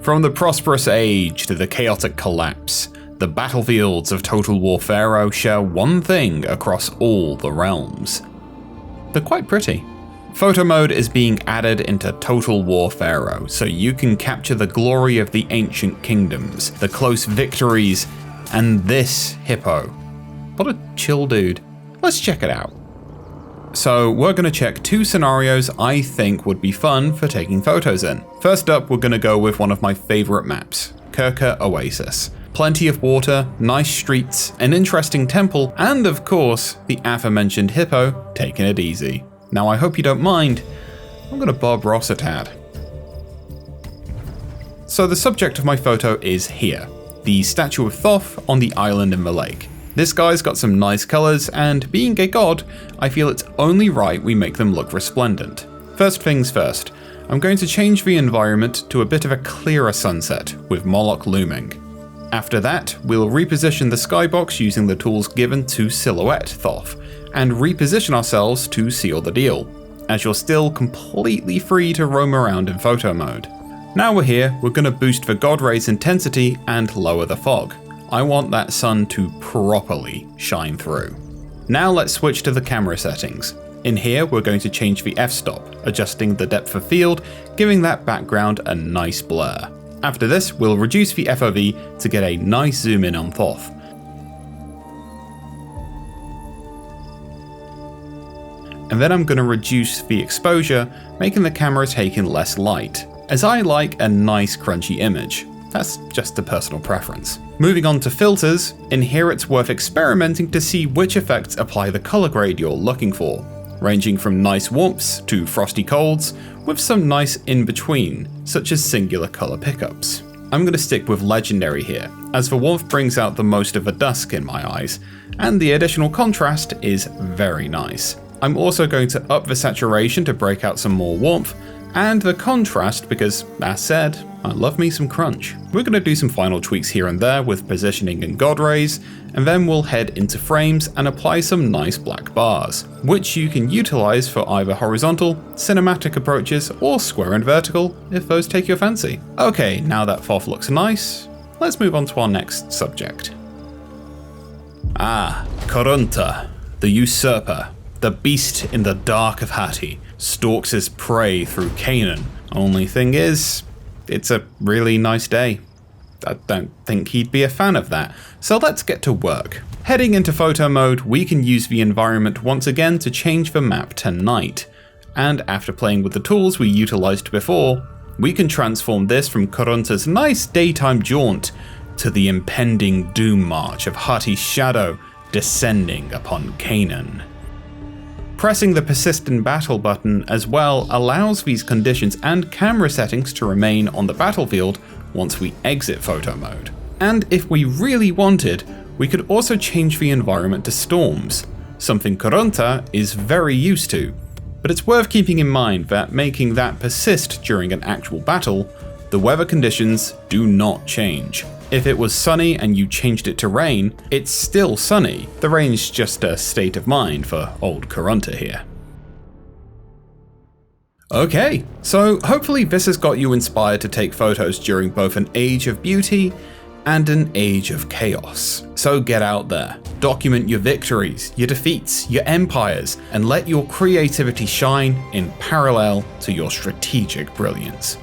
From the prosperous age to the chaotic collapse, the battlefields of Total War PHARAOH share one thing across all the realms. They're quite pretty. Photomode is being added into Total War PHARAOH, so you can capture the glory of the ancient kingdoms, the close victories, and this hippo. What a chill dude. Let's check it out. So we're going to check 2 scenarios I think would be fun for taking photos in. First up, we're going to go with one of my favorite maps, Kirka Oasis. Plenty of water, nice streets, an interesting temple, and of course, the aforementioned hippo taking it easy. Now I hope you don't mind, I'm going to Bob Ross a tad. So the subject of my photo is here, the statue of Thoth on the island in the lake. This guy's got some nice colours, and being a god, I feel it's only right we make them look resplendent. First things first, I'm going to change the environment to a bit of a clearer sunset, with Moloch looming. After that, we'll reposition the skybox using the tools given to silhouette Thoth, and reposition ourselves to seal the deal, as you're still completely free to roam around in photo mode. Now we're here, we're going to boost the god ray's intensity and lower the fog. I want that sun to properly shine through. Now let's switch to the camera settings. In here, we're going to change the f-stop, adjusting the depth of field, giving that background a nice blur. After this, we'll reduce the FOV to get a nice zoom in on Thoth. And then I'm going to reduce the exposure, making the camera take in less light, as I like a nice crunchy image. That's just a personal preference. Moving on to filters, in here it's worth experimenting to see which effects apply the color grade you're looking for, ranging from nice warmths to frosty colds, with some nice in-between, such as singular color pickups. I'm going to stick with legendary here, as the warmth brings out the most of the dusk in my eyes, and the additional contrast is very nice. I'm also going to up the saturation to break out some more warmth, and the contrast because, as said, I love me some crunch. We're going to do some final tweaks here and there with positioning and god rays, and then we'll head into frames and apply some nice black bars, which you can utilize for either horizontal, cinematic approaches, or square and vertical if those take your fancy. Okay, now that Thoth looks nice, let's move on to our next subject. Karunta, the usurper, the beast in the dark of Hati, stalks his prey through Canaan. Only thing is, it's a really nice day. I don't think he'd be a fan of that, so let's get to work. Heading into photo mode, we can use the environment once again to change the map to night, and after playing with the tools we utilized before, we can transform this from Karunta's nice daytime jaunt to the impending doom march of Hati's shadow descending upon Canaan. Pressing the persist in battle button as well allows these conditions and camera settings to remain on the battlefield once we exit photo mode. And if we really wanted, we could also change the environment to storms, something Karunta is very used to. But it's worth keeping in mind that making that persist during an actual battle, the weather conditions do not change. If it was sunny and you changed it to rain, it's still sunny. The rain's just a state of mind for old Karunta here. Okay, so hopefully this has got you inspired to take photos during both an age of beauty and an age of chaos. So get out there, document your victories, your defeats, your empires, and let your creativity shine in parallel to your strategic brilliance.